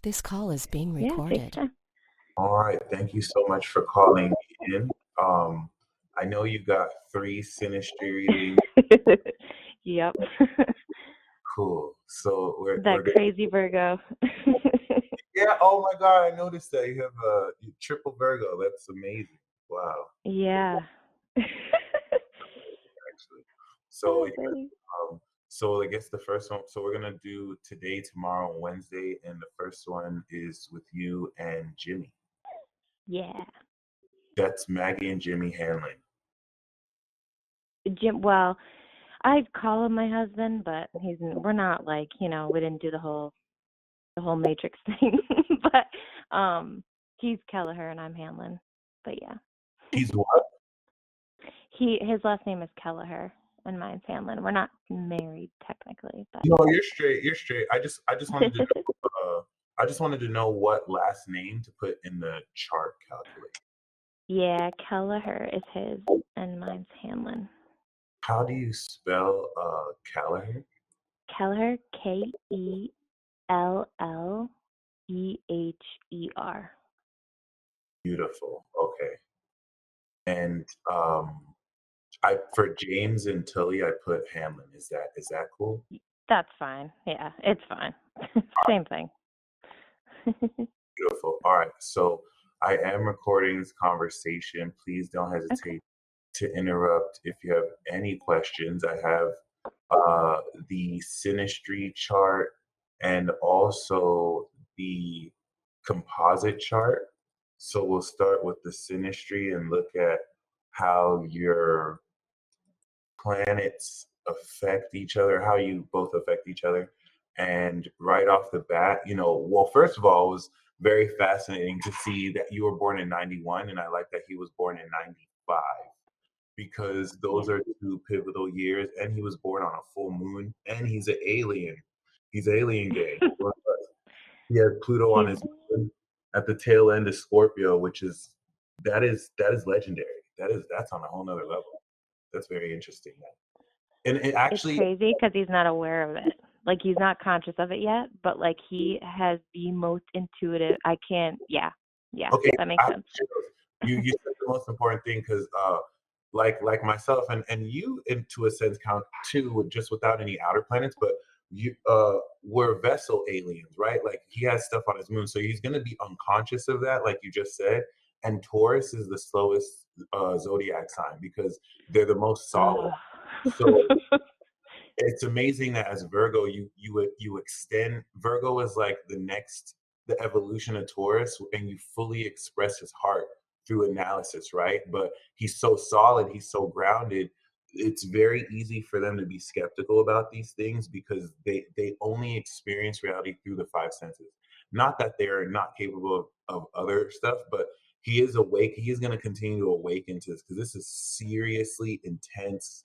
This call is being Yeah, take recorded. your time. All right, thank you so much for calling me in. I know you got 3 Synastry readings. Yep. Cool. So we're That gonna. crazy Virgo. Yeah. Oh my God, I noticed that you have a triple Virgo. That's amazing. Wow. Yeah. Actually. So Oh, yeah. funny. So I guess the first one. So we're gonna do today, tomorrow, and Wednesday, and the first one is with you and Jimmy. Yeah. That's Maggie and Jimmy Hanlon. Jim, well, I'd call him my husband, but we're not like, we didn't do the whole Matrix thing. But he's Kelleher and I'm Hanlon. But yeah. He's what? His last name is Kelleher and mine's Hanlon. We're not married technically, but No, you're straight. You're straight. I just wanted to know, I just wanted to know what last name to put in the chart calculator. yeah, Kelleher is his and mine's Hanlon. How do you spell Callahan? Kelleher, Kellelleher. Beautiful. Okay. And I for James and Tilly I put Hamlin. Is that cool? That's fine. Yeah, it's fine. Same thing. Beautiful. All right. So I am recording this conversation. Please don't hesitate to interrupt if you have any questions. I have the Synastry chart and also the composite chart. So we'll start with the Synastry and look at how your planets affect each other, how you both affect each other. And right off the bat, well, first of all, it was very fascinating to see that you were born in 91, and I like that he was born in 95 because those Yeah. are 2 pivotal years, and he was born on a full moon, and he's an alien. He's alien gang. He has Pluto on his moon at the tail end of Scorpio, which is legendary. That's on a whole nother level. That's very interesting. And it It's actually, crazy because he's not aware of it. Like, he's not conscious of it yet, but, like, he has the most intuitive. Yeah, okay, that makes I, sense. you said the most important thing because like myself and you into a sense count too, just without any outer planets, but you we're vessel aliens, right? Like he has stuff on his moon, so he's going to be unconscious of that, like you just said. And Taurus is the slowest zodiac sign because they're the most solid. So it's amazing that as Virgo, you extend. Virgo is like the evolution of Taurus, and you fully express his heart through analysis, right? But he's so solid, he's so grounded. It's very easy for them to be skeptical about these things because they only experience reality through the 5 senses. Not that they're not capable of other stuff, but he is awake. He is going to continue to awaken to this because this is seriously intense,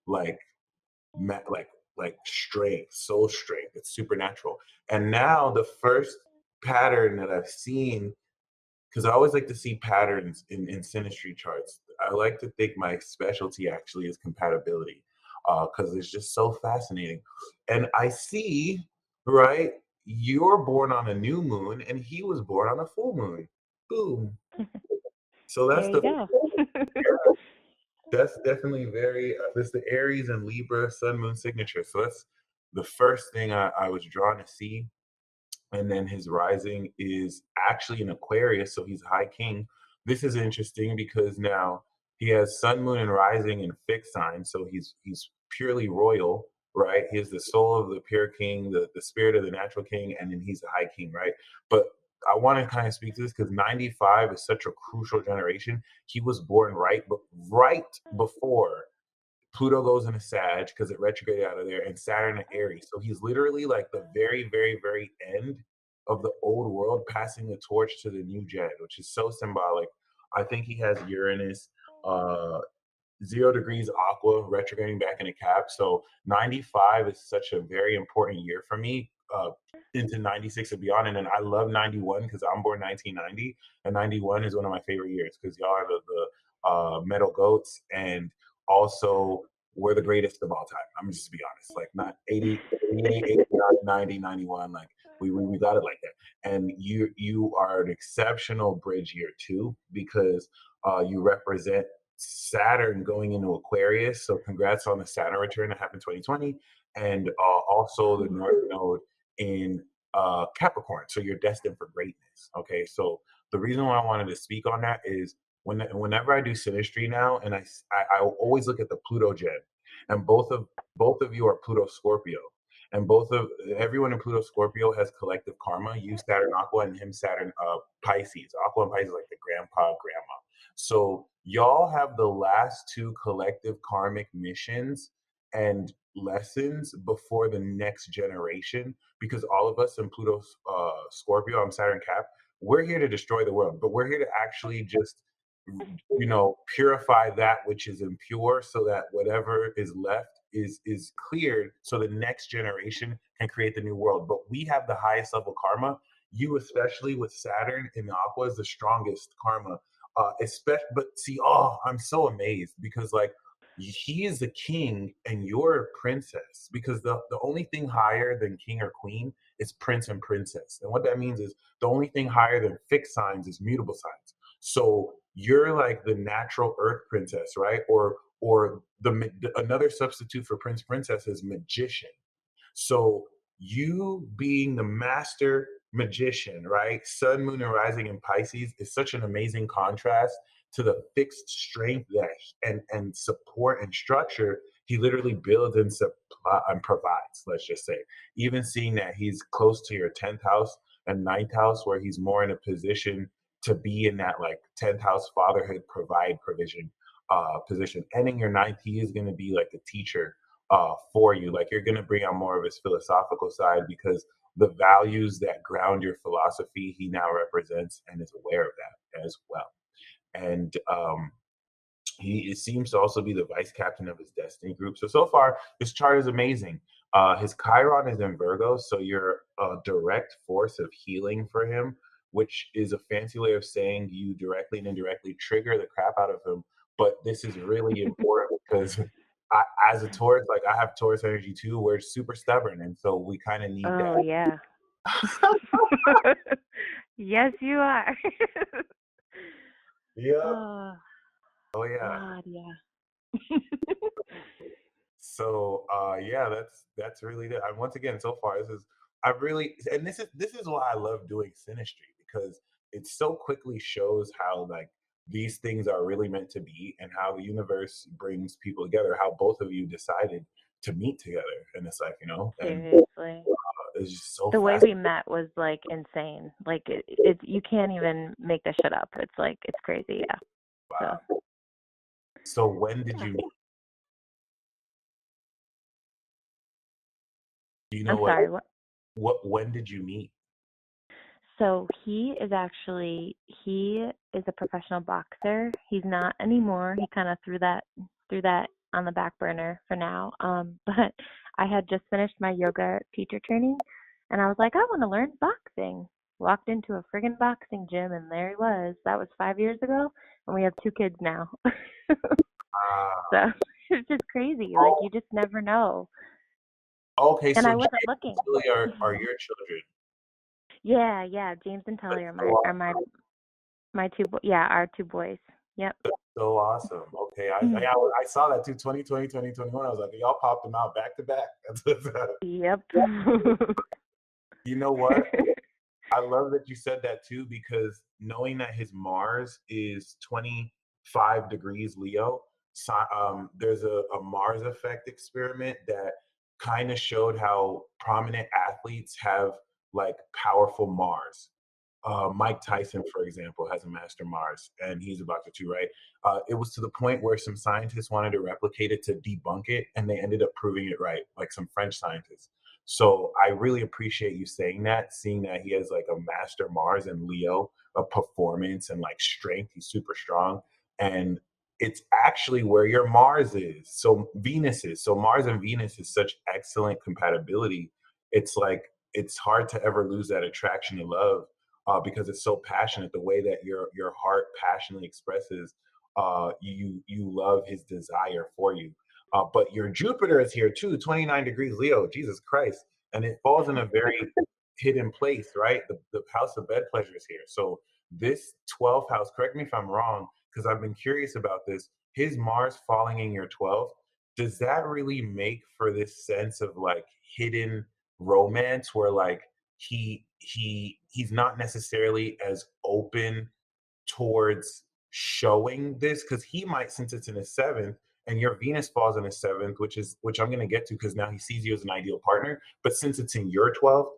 like like strength, soul strength. It's supernatural. And now the first pattern that I've seen, because I always like to see patterns in synastry charts. I like to think my specialty actually is compatibility, because it's just so fascinating. And I see, right, you're born on a new moon, and he was born on a full moon. Boom. So There you go. that's definitely that's the Aries and Libra Sun Moon signature. So that's the first thing I was drawn to see. And then his rising is actually in Aquarius, so he's high king. This is interesting because now he has Sun, Moon, and Rising in fixed signs, so he's purely royal, right? He is the soul of the pure king, the spirit of the natural king, and then he's a high king, right? But I want to kind of speak to this because 95 is such a crucial generation. He was born right before Pluto goes into Sag because it retrograded out of there, and Saturn in Aries. So he's literally like the very, very, very end of the old world, passing the torch to the new gen, which is so symbolic. I think he has Uranus, uh, 0 degrees Aqua retrograding back into Cap. So 95 is such a very important year for me. Into 96 and beyond. And then I love 91 because I'm born 1990, and 91 is one of my favorite years because y'all are the metal goats, and also we're the greatest of all time. I'm just to be honest, like not 80, 88, 89, 90, 91. Like we got it like that. And you are an exceptional bridge year two because you represent Saturn going into Aquarius. So congrats on the Saturn return that happened 2020, and also the Oh, North Node in Capricorn. So you're destined for greatness. Okay, so the reason why I wanted to speak on that is whenever I do synastry now, and I always look at the Pluto gen, and both of you are Pluto Scorpio, and both of everyone in Pluto Scorpio has collective karma. You Saturn Aqua and him Saturn Pisces. Aqua and Pisces like the grandpa grandma. So y'all have the last two collective karmic missions and lessons before the next generation, because all of us in Pluto Scorpio, I'm Saturn Cap, we're here to destroy the world, but we're here to actually just purify that which is impure so that whatever is left is cleared so the next generation can create the new world. But we have the highest level karma. You, especially with Saturn in the Aqua, is the strongest karma. Especially, but see, oh, I'm so amazed because like he is the king and you're a princess, because the only thing higher than king or queen is prince and princess. And what that means is the only thing higher than fixed signs is mutable signs. So you're like the natural earth princess, right? Or another substitute for prince princess is magician. So you being the master magician, right? Sun, moon, and rising in Pisces is such an amazing contrast to the fixed strength that and support and structure he literally builds and supply and provides. Let's just say, even seeing that he's close to your 10th house and ninth house, where he's more in a position to be in that like 10th house fatherhood, provide provision position. And in your ninth, he is going to be like a teacher for you. Like you're going to bring out more of his philosophical side because the values that ground your philosophy, he now represents and is aware of that as well. And he it seems to also be the vice captain of his destiny group. So far, this chart is amazing. His Chiron is in Virgo, so you're a direct force of healing for him, which is a fancy way of saying you directly and indirectly trigger the crap out of him. But this is really important because as a Taurus, like I have Taurus energy too, we're super stubborn, and so we kind of need oh that. yeah. Yes, you are. Yeah. Oh Oh yeah. God, yeah. So yeah, that's really it. I, once again, so far this is I really, and this is why I love doing synastry, because it so quickly shows how like these things are really meant to be and how the universe brings people together, how both of you decided to meet together in this life, and Seriously. it's just so The way fast. we met was like insane. Like it you can't even make this shit up. It's like it's crazy, yeah. So Wow. So when did yeah. you meet? Do you know I'm sorry, what? what when did you meet? So he is a professional boxer. He's not anymore. He kind of threw that on the back burner for now. But I had just finished my yoga teacher training, and I was like, I want to learn boxing. Walked into a friggin' boxing gym, and there he was. That was 5 years ago, and we have two kids now. So Uh, it's just crazy. Like you just never know. okay, And so I Jay wasn't and looking. Tilly are your children. Yeah, yeah. James and Tully That's are so my two yeah, our two boys. Yep. so awesome. Okay, I saw that too. 2020, 2021. I was like, y'all popped them out back to back. Yep. You know what? I love that you said that too, because knowing that his Mars is 25 degrees Leo, there's a Mars effect experiment that kind of showed how prominent athletes have like powerful Mars. Mike Tyson, for example, has a master Mars, and he's a boxer too, right? It was to the point where some scientists wanted to replicate it to debunk it, and they ended up proving it right, like some French scientists. So I really appreciate you saying that, seeing that he has like a master Mars and Leo of performance and like strength. He's super strong, and it's actually where your Mars is. So Venus is. So Mars and Venus is such excellent compatibility. It's like it's hard to ever lose that attraction to love because it's so passionate. The way that your heart passionately expresses, you love his desire for you. But your Jupiter is here too, 29 degrees Leo. Jesus Christ, and it falls in a very hidden place, right? The house of bed pleasure is here. So this 12th house, correct me if I'm wrong, because I've been curious about this. His Mars falling in your 12th, does that really make for this sense of like hidden romance where like he's not necessarily as open towards showing this because he might, since it's in his seventh and your Venus falls in his seventh, which I'm going to get to because now he sees you as an ideal partner. But since it's in your 12th,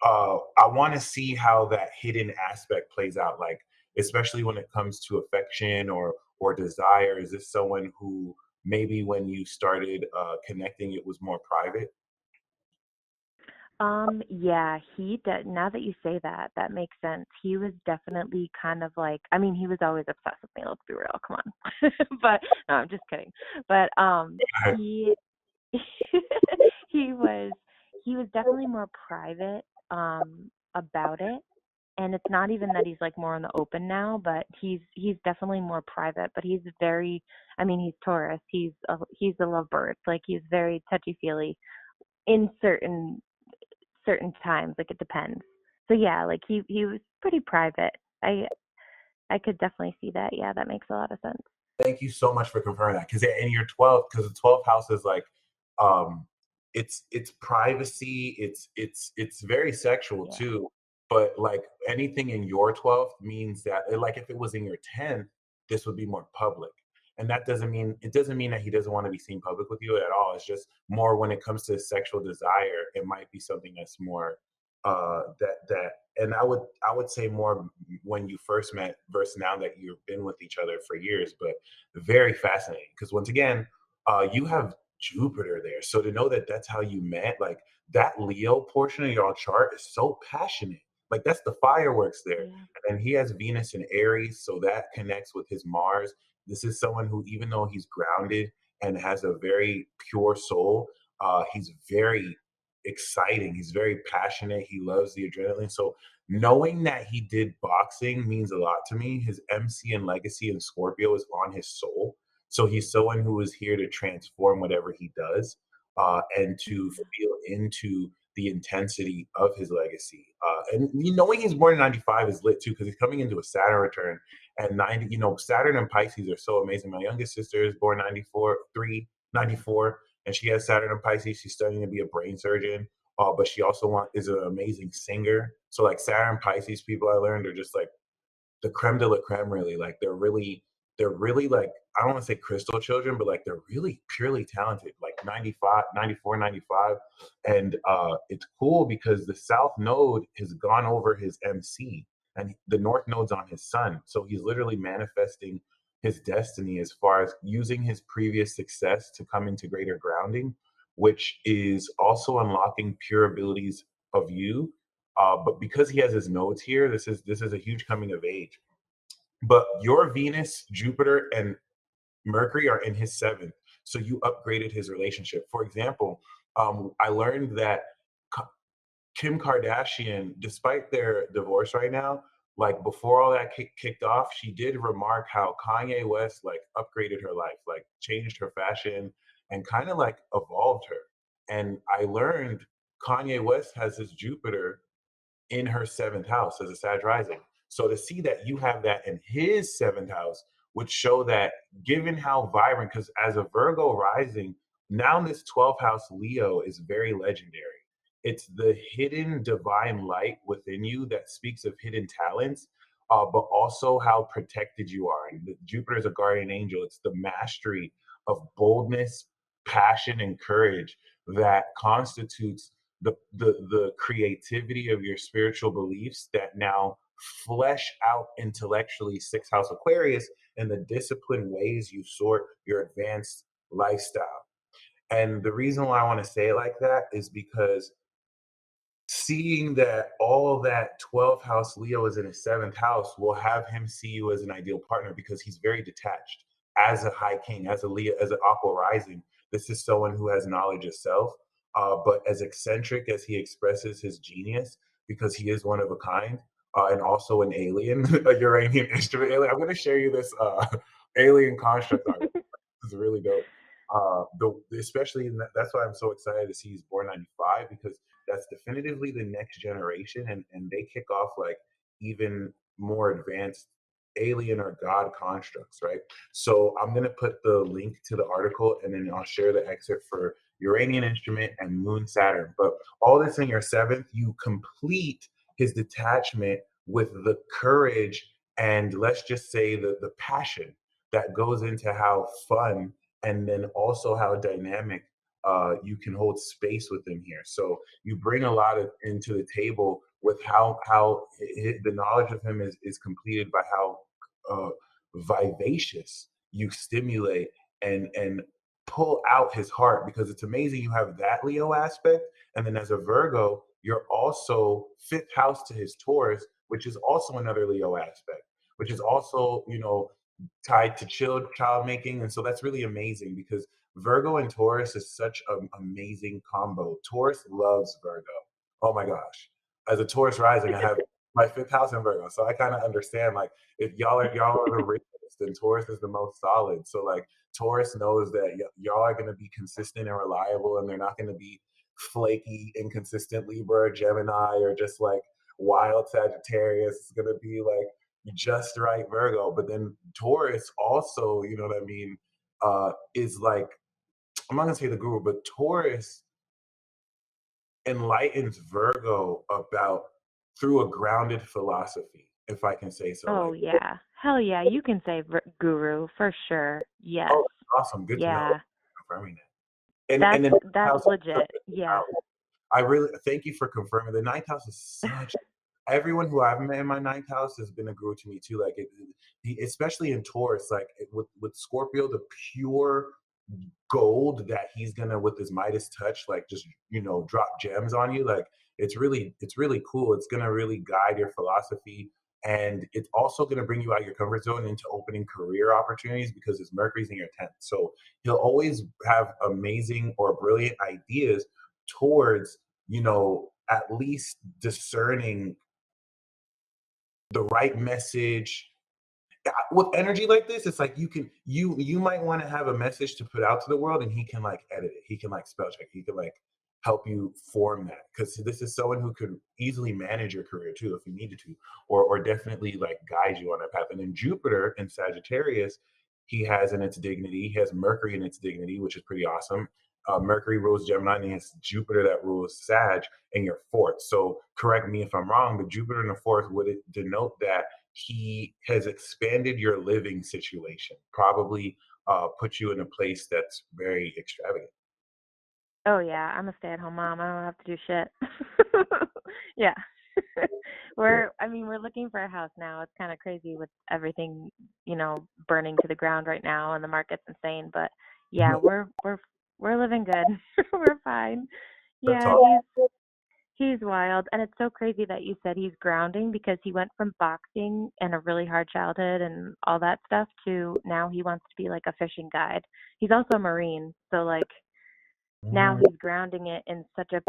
I want to see how that hidden aspect plays out. Like, especially when it comes to affection or desire. Is this someone who maybe when you started connecting, it was more private? Yeah, he did. Now that you say that, that makes sense. He was definitely kind of like, I mean, he was always obsessed with me, let's be real, come on. But no, I'm just kidding. But he he was he was definitely more private about it. And it's not even that he's like more in the open now, but he's definitely more private, but he's very, I mean, he's Taurus. He's a lovebird. Like he's very touchy-feely in certain times, like it depends. So yeah, like he was pretty private. I could definitely see that. Yeah, that makes a lot of sense. Thank you so much for confirming that. Because in your 12th, because the 12th house is like, um, it's privacy. It's very sexual Yeah. too. But like anything in your 12th means that, like, if it was in your 10th, this would be more public. And that doesn't mean that he doesn't want to be seen public with you at all. It's just more when it comes to sexual desire, it might be something that's more that and I would say more when you first met versus now that you've been with each other for years, but very fascinating because once again, you have Jupiter there. So to know that that's how you met, like that Leo portion of your chart is so passionate. Like that's the fireworks there. Yeah. And he has Venus in Aries, so that connects with his Mars. This is someone who, even though he's grounded and has a very pure soul, he's very exciting. He's very passionate. He loves the adrenaline. So knowing that he did boxing means a lot to me. His MC and legacy in Scorpio is on his soul. So he's someone who is here to transform whatever he does and to Mm. feel into the intensity of his legacy. And knowing he's born in 95 is lit too because he's coming into a Saturn return. And 90, Saturn and Pisces are so amazing. My youngest sister is born 94, 94, and she has Saturn and Pisces. She's studying to be a brain surgeon, but she also is an amazing singer. So like Saturn Pisces people I learned are just like the creme de la creme, really. Like they're really like, I don't want to say crystal children, but like they're really purely talented, like 95, 94, 95. And it's cool because the South Node has gone over his MC and the North Node's on his sun. So he's literally manifesting his destiny as far as using his previous success to come into greater grounding, which is also unlocking pure abilities of you, but because he has his nodes here, this is a huge coming of age. But your Venus, Jupiter, and Mercury are in his seventh, so you upgraded his relationship. For example, I learned that Kim Kardashian, despite their divorce right now, like before all that kicked off, she did remark how Kanye West like upgraded her life, like changed her fashion and kind of like evolved her. And I learned Kanye West has his Jupiter in her seventh house as a Sag rising. So to see that you have that in his seventh house would show that, given how vibrant, because as a Virgo rising, now this 12th house Leo is very legendary. It's the hidden divine light within you that speaks of hidden talents, but also how protected you are. And Jupiter is a guardian angel. It's the mastery of boldness, passion, and courage that constitutes the creativity of your spiritual beliefs that now flesh out intellectually sixth house Aquarius and the disciplined ways you sort your advanced lifestyle. And the reason why I want to say it like that is because seeing that all that 12th house Leo is in his seventh house will have him see you as an ideal partner because he's very detached as a high king, as a Leo, as an aqua rising. This is someone who has knowledge of self, but as eccentric as he expresses his genius, because he is one of a kind and also an alien, a Uranian instrument alien. I'm going to share you this alien construct art. This is really dope. Especially that's why I'm so excited to see he's born 95 because that's definitively the next generation, and they kick off like even more advanced alien or god constructs, right? So I'm going to put the link to the article, and then I'll share the excerpt for Uranian instrument and Moon Saturn. But all this in your seventh, you complete his detachment with the courage and, let's just say, the passion that goes into how fun and then also how dynamic you can hold space with him here. So you bring a lot of into the table with how the knowledge of him is completed by how uh, vivacious you stimulate and pull out his heart, because it's amazing you have that Leo aspect, and then as a Virgo you're also fifth house to his Taurus, which is also another Leo aspect, which is also, tied to child making. And so that's really amazing because Virgo and Taurus is such an amazing combo. Taurus loves Virgo. Oh my gosh. As a Taurus rising, I have my fifth house in Virgo. So I kind of understand, like, if y'all are the richest, then Taurus is the most solid. So like Taurus knows that y'all are gonna be consistent and reliable, and they're not gonna be flaky, inconsistent Libra or Gemini or just like wild Sagittarius. It's gonna be like just right Virgo. But then Taurus also, you know what I mean, is like, I'm not gonna say the guru, but Taurus enlightens Virgo about through a grounded philosophy, if I can say so. Oh Like, yeah. Hell yeah, you can say guru for sure. Yes. oh, awesome, good to know. Yeah. Confirming that. And That's then that's house, legit. Yeah. I really thank you for confirming. The ninth house is such. Everyone who I've met in my ninth house has been a guru to me too. Like especially in Taurus, like with Scorpio, the pure gold that he's gonna with his Midas touch, like just drop gems on you. Like it's really cool. It's gonna really guide your philosophy, and it's also gonna bring you out of your comfort zone into opening career opportunities because his Mercury's in your 10th. So he'll always have amazing or brilliant ideas towards at least discerning the right message. With energy like this, it's like you might want to have a message to put out to the world, and he can like edit it, he can like spell check, he can like help you form that, because this is someone who could easily manage your career too if you needed to, or definitely like guide you on that path. And then Jupiter in Sagittarius, he has in its dignity, he has Mercury in its dignity, which is pretty awesome. Mercury rules Gemini, and it's Jupiter that rules Sag in your fourth. So correct me if I'm wrong, but Jupiter in the fourth would it denote that he has expanded your living situation, probably put you in a place that's very extravagant. Oh yeah, I'm a stay-at-home mom. I don't have to do shit. Yeah. Yeah. We're looking for a house now. It's kind of crazy with everything, burning to the ground right now, and the market's insane, but yeah, we're living good. We're fine. That's Yeah, all. he's wild, and it's so crazy that you said he's grounding, because he went from boxing and a really hard childhood and all that stuff to now he wants to be like a fishing guide. He's also a Marine, so like now Mm. he's grounding it in such a,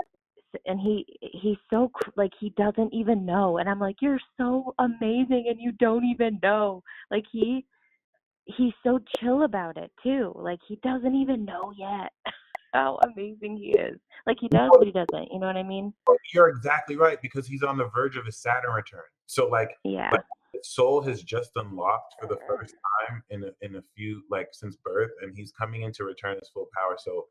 and he's so like he doesn't even know, and I'm like, you're so amazing and you don't even know. Like he's so chill about it too. Like he doesn't even know yet how amazing he is. Like he does, but he doesn't. You know what I mean? You're exactly right, because he's on the verge of his Saturn return. So like Yeah. his soul has just unlocked for the first time in a few, like, since birth, and he's coming into return his full power. So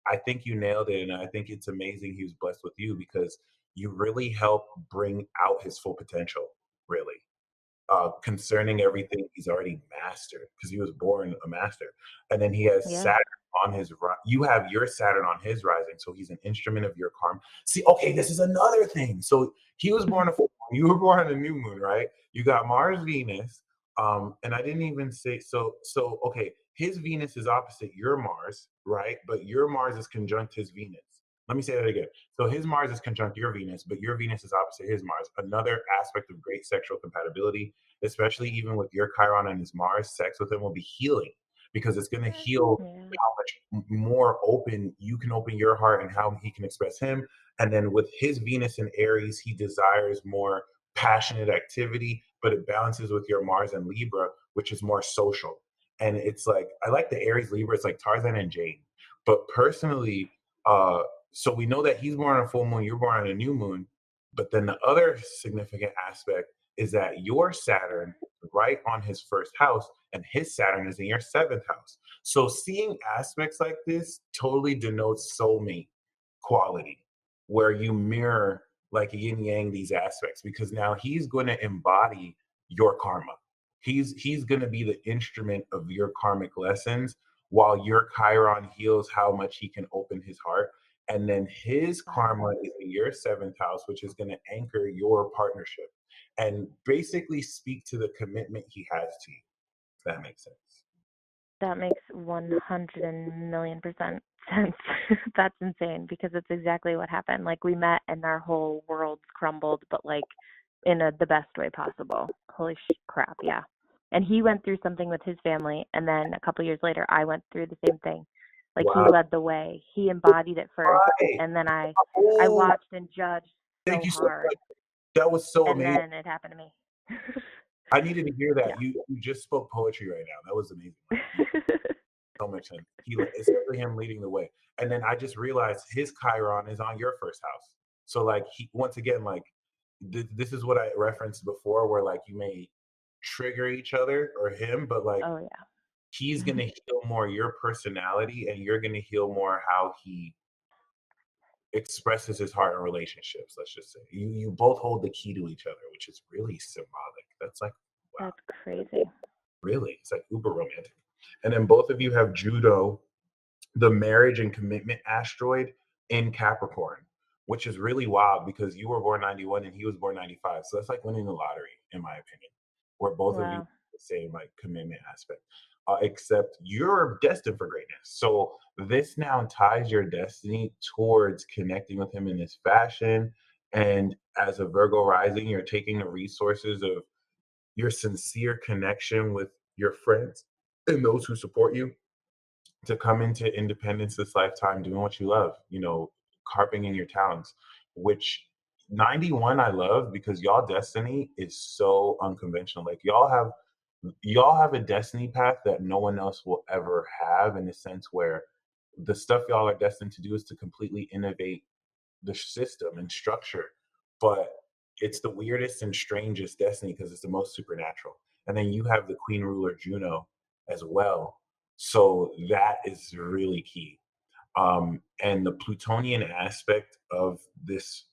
I think you nailed it, and I think it's amazing he was blessed with you because you really help bring out his full potential. Really. Concerning everything he's already mastered, because he was born a master. And then he has Yeah. Saturn on his you have your Saturn on his rising, so he's an instrument of your karma. See, okay, this is another thing. So he was born a full moon, you were born on a new moon, right? You got Mars, Venus, and I didn't even say, so okay, his Venus is opposite your Mars, right? But your Mars is conjunct his Venus. Let me say that again. So his Mars is conjunct your Venus, but your Venus is opposite his Mars. Another aspect of great sexual compatibility, especially even with your Chiron and his Mars, sex with him will be healing, because it's going to heal Yeah. how much more open you can open your heart and how he can express him. And then with his Venus in Aries, he desires more passionate activity, but it balances with your Mars and Libra, which is more social. And it's like, I like the Aries Libra, it's like Tarzan and Jane. But personally, uh, So we know that he's born on a full moon, you're born on a new moon. But then the other significant aspect is that your Saturn is right on his first house, and his Saturn is in your seventh house. So seeing aspects like this totally denotes soulmate quality, where you mirror like yin yang these aspects, because now he's going to embody your karma. He's going to be the instrument of your karmic lessons, while your Chiron heals how much he can open his heart. And then his karma Wow. is in your seventh house, which is going to anchor your partnership and basically speak to the commitment he has to you. If that makes sense. That makes 100,000,000% sense. That's insane because it's exactly what happened. Like we met and our whole worlds crumbled, but like in the best way possible. Holy crap, yeah. And he went through something with his family, and then a couple years later, I went through the same thing. Like he Wow. led the way. He embodied it first, Right. and then I Oh, watched and judged thank so you so hard, much. That was so and amazing. then it happened to me. I needed to hear Yeah. that. You just spoke poetry right now. That was amazing. Like you so much sense. Especially him leading the way. And then I just realized his Chiron is on your first house. So like he once again like this is what I referenced before, where like you may trigger each other or him, but like Oh yeah. he's gonna heal more your personality, and you're gonna heal more how he expresses his heart in relationships. Let's just say you both hold the key to each other, which is really symbolic. That's like wow, That's crazy. really, it's like uber romantic. And then both of you have Judo, the marriage and commitment asteroid, in Capricorn, which is really wild because you were born 91 and he was born 95. So that's like winning the lottery, in my opinion, where both of you Wow. have the same like commitment aspect. Except you're destined for greatness. So this now ties your destiny towards connecting with him in this fashion. And as a Virgo rising, you're taking the resources of your sincere connection with your friends and those who support you to come into independence this lifetime doing what you love, carping in your towns, which 91 I love because y'all destiny is so unconventional. Like y'all have a destiny path that no one else will ever have, in the sense where the stuff y'all are destined to do is to completely innovate the system and structure, but it's the weirdest and strangest destiny because it's the most supernatural. And then you have the queen ruler Juno as well. So that is really key. And the Plutonian aspect of this,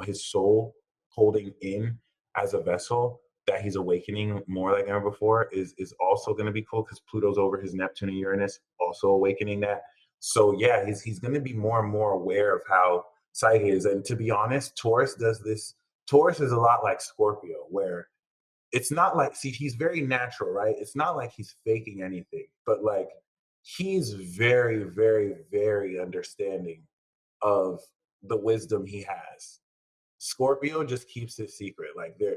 his soul holding in as a vessel that he's awakening more like ever before is also going to be cool because Pluto's over his Neptune and Uranus, also awakening that. So yeah, he's going to be more and more aware of how Psyche is. And to be honest, Taurus does this. Taurus is a lot like Scorpio, where it's not like, see, he's very natural, right? It's not like he's faking anything, but like he's very, very, very understanding of the wisdom he has. Scorpio just keeps it secret. Like they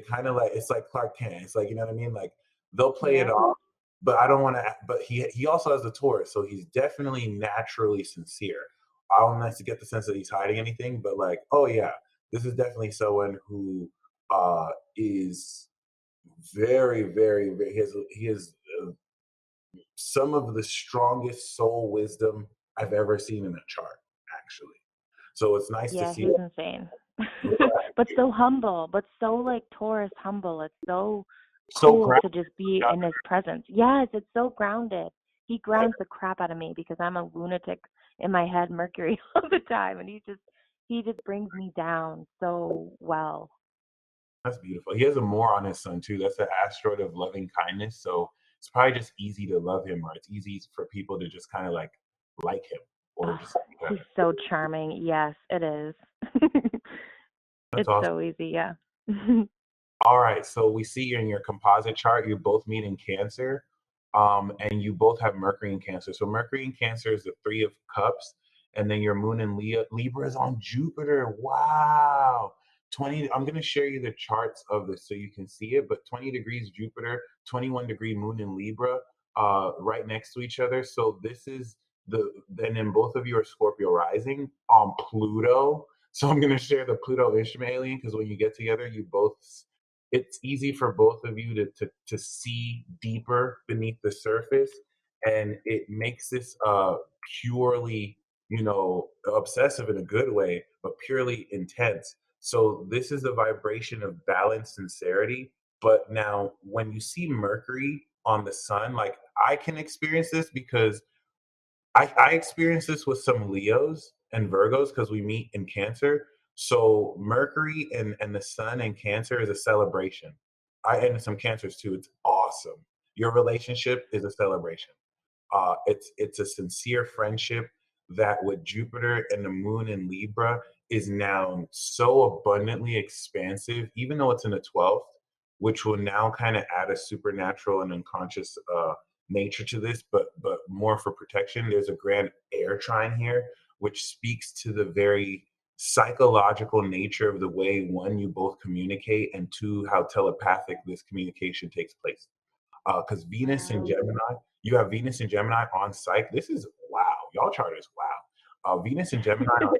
kind of like, it's like Clark Kent. It's like, you know what I mean? Like they'll play it Yep. off, but I don't want to. But he also has the Taurus, so he's definitely naturally sincere. I don't necessarily get the sense that he's hiding anything, but like, oh yeah, this is definitely someone who is very, very, very. He has some of the strongest soul wisdom I've ever seen in a chart, actually. So it's nice to Yeah, see he's insane. But so humble, but so like Taurus humble. It's so so cool grounded. to just be in his presence. Yes, it's so grounded. He grounds the crap out of me because I'm a lunatic in my head, Mercury all the time, and he just brings me down so well. That's beautiful. He has a more on his sun too. That's an asteroid of loving kindness. So it's probably just easy to love him, or it's easy for people to just kind of like him, or Oh, just he's so charming. Yes, it is. that's It's awesome. so easy, yeah. All right, so we see in your composite chart you both meet in Cancer, and you both have Mercury in Cancer. So Mercury in Cancer is the Three of Cups, and then your Moon in Libra is on Jupiter. Wow, 20. I'm gonna share you the charts of this so you can see it. But 20 degrees Jupiter, 21-degree Moon in Libra, right next to each other. So this is and then both of you are Scorpio rising on Pluto. So I'm gonna share the Pluto instrument alien because when you get together, you both it's easy for both of you to see deeper beneath the surface, and it makes this purely obsessive in a good way, but purely intense. So this is the vibration of balance, sincerity. But now, when you see Mercury on the sun, like I can experience this because I experience this with some Leos and Virgos because we meet in Cancer. So Mercury and the Sun in Cancer is a celebration. I and some Cancers too. It's awesome. Your relationship is a celebration. It's a sincere friendship that with Jupiter and the Moon in Libra is now so abundantly expansive, even though it's in the 12th, which will now kind of add a supernatural and unconscious nature to this, but more for protection. There's a grand air trine here, which speaks to the very psychological nature of the way one you both communicate, and two how telepathic this communication takes place. Because Venus and Wow. Gemini, you have Venus and Gemini on psych. This is wow. Y'all chart is wow. Venus and Gemini on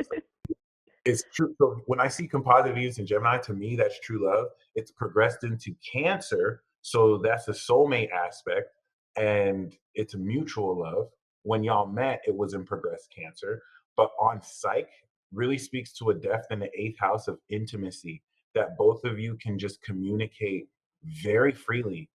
it's true. So when I see composite Venus and Gemini, to me, that's true love. It's progressed into Cancer, so that's a soulmate aspect, and it's a mutual love. When y'all met, it was in progressed Cancer, but on Psych really speaks to a depth in the eighth house of intimacy that both of you can just communicate very freely,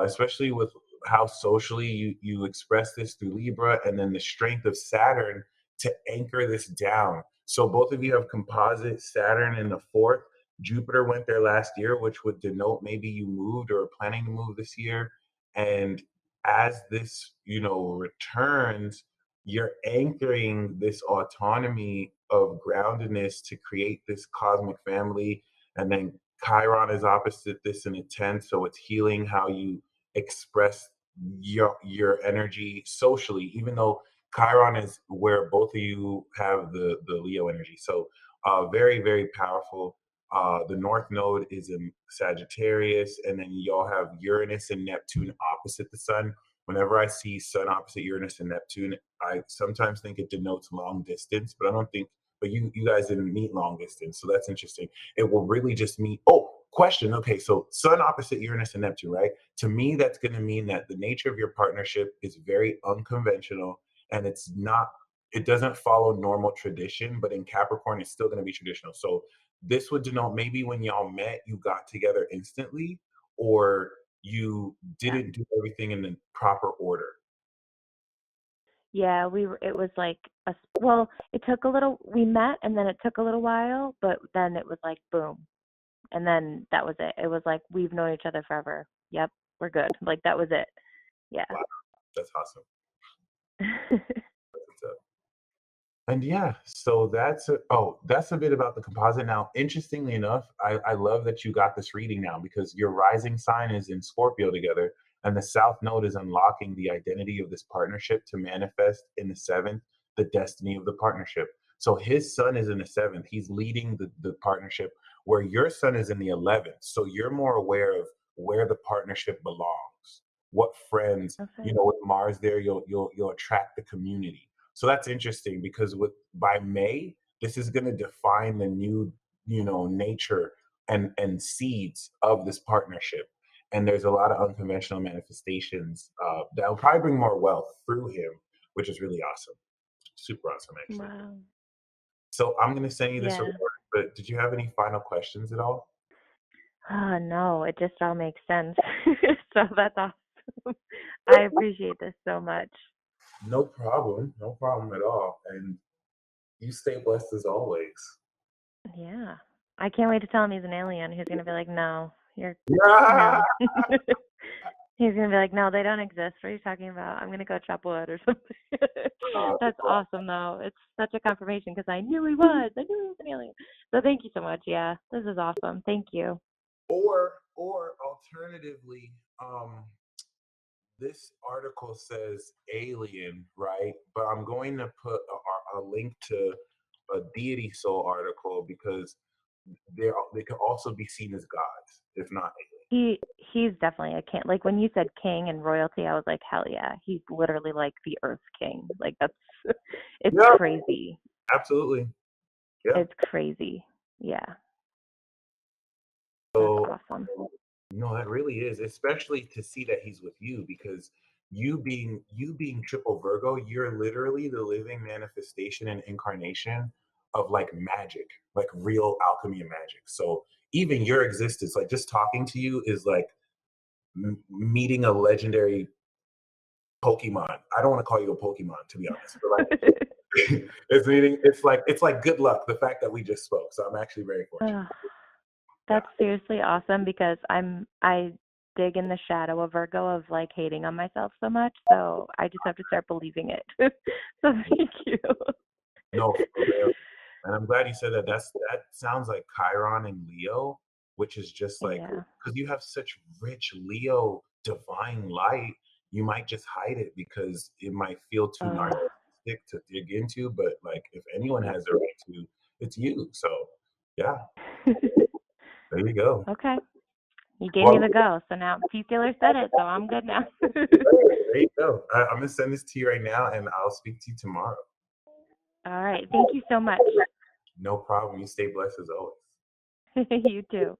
especially with how socially you express this through Libra, and then the strength of Saturn to anchor this down. So both of you have composite Saturn in the fourth. Jupiter went there last year, which would denote maybe you moved or are planning to move this year. And as this, returns, you're anchoring this autonomy of groundedness to create this cosmic family. And then Chiron is opposite this in a 10th, so it's healing how you express your energy socially, even though Chiron is where both of you have the Leo energy. So very, very powerful. The North Node is in Sagittarius, and then y'all have Uranus and Neptune opposite the Sun. Whenever I see Sun opposite Uranus and Neptune, I sometimes think it denotes long distance, but I don't think. But you guys didn't meet long distance, so that's interesting. It will really just meet. Oh, question. Okay, so Sun opposite Uranus and Neptune, right? To me, that's going to mean that the nature of your partnership is very unconventional, and it doesn't follow normal tradition, but in Capricorn it's still going to be traditional. So this would denote maybe when y'all met you got together instantly, or you Yeah. didn't do everything in the proper order. Yeah, it was like well, it took a little, we met and then it took a little while, but then it was like boom. And then that was it. It was like we've known each other forever. Yep, we're good. Like that was it. Yeah. Wow, that's awesome. And yeah, so that's a bit about the composite. Now, interestingly enough, I love that you got this reading now because your rising sign is in Scorpio together, and the South Node is unlocking the identity of this partnership to manifest in the seventh, the destiny of the partnership. So his sun is in the seventh. He's leading the partnership where your sun is in the 11th. So you're more aware of where the partnership belongs, what friends, Okay. with Mars there, you'll attract the community. So that's interesting because by May, this is going to define the new, nature and seeds of this partnership. And there's a lot of unconventional manifestations that will probably bring more wealth through him, which is really awesome, super awesome actually. Wow. So I'm going to send you this Yeah. report. But did you have any final questions at all? Oh no, it just all makes sense. So that's awesome. I appreciate this so much. No problem at all. And you stay blessed as always. Yeah. I can't wait to tell him he's an alien. He's gonna be like, no, you're Yeah. no. He's gonna be like, no, they don't exist. What are you talking about? I'm gonna go chop wood or something. That's awesome, though. It's such a confirmation because I knew he was. I knew he was an alien. So thank you so much. Yeah, this is awesome. Thank you. Or alternatively, this article says alien, right? But I'm going to put a link to a deity soul article because they could also be seen as gods, if not alien. He's definitely a king. Like when you said king and royalty, I was like, hell yeah. He's literally like the Earth King. Like that's it's Yeah, crazy. absolutely. Yeah. It's crazy. Yeah, that's So awesome. no, that really is, especially to see that he's with you because you being triple Virgo, you're literally the living manifestation and incarnation of like magic, like real alchemy and magic. So even your existence, like just talking to you is like meeting a legendary Pokemon. I don't want to call you a Pokemon to be honest, but like it's like good luck, the fact that we just spoke. So I'm actually very fortunate. Ugh, Yeah. that's seriously awesome because I dig in the shadow of Virgo of like hating on myself so much. So I just have to start believing it. So thank you. No, for real. And I'm glad you said that. That sounds like Chiron and Leo, which is just like Yeah. because you have such rich Leo divine light, you might just hide it because it might feel too Ugh. narcissistic to dig into. But like if anyone has the right to, it's you. So yeah, there you go. Okay. You gave me Well, the go. So now P. Taylor said it, so I'm good now. there you go. I'm gonna send this to you right now, and I'll speak to you tomorrow. All right. Thank you so much. No problem. You stay blessed as always. You too.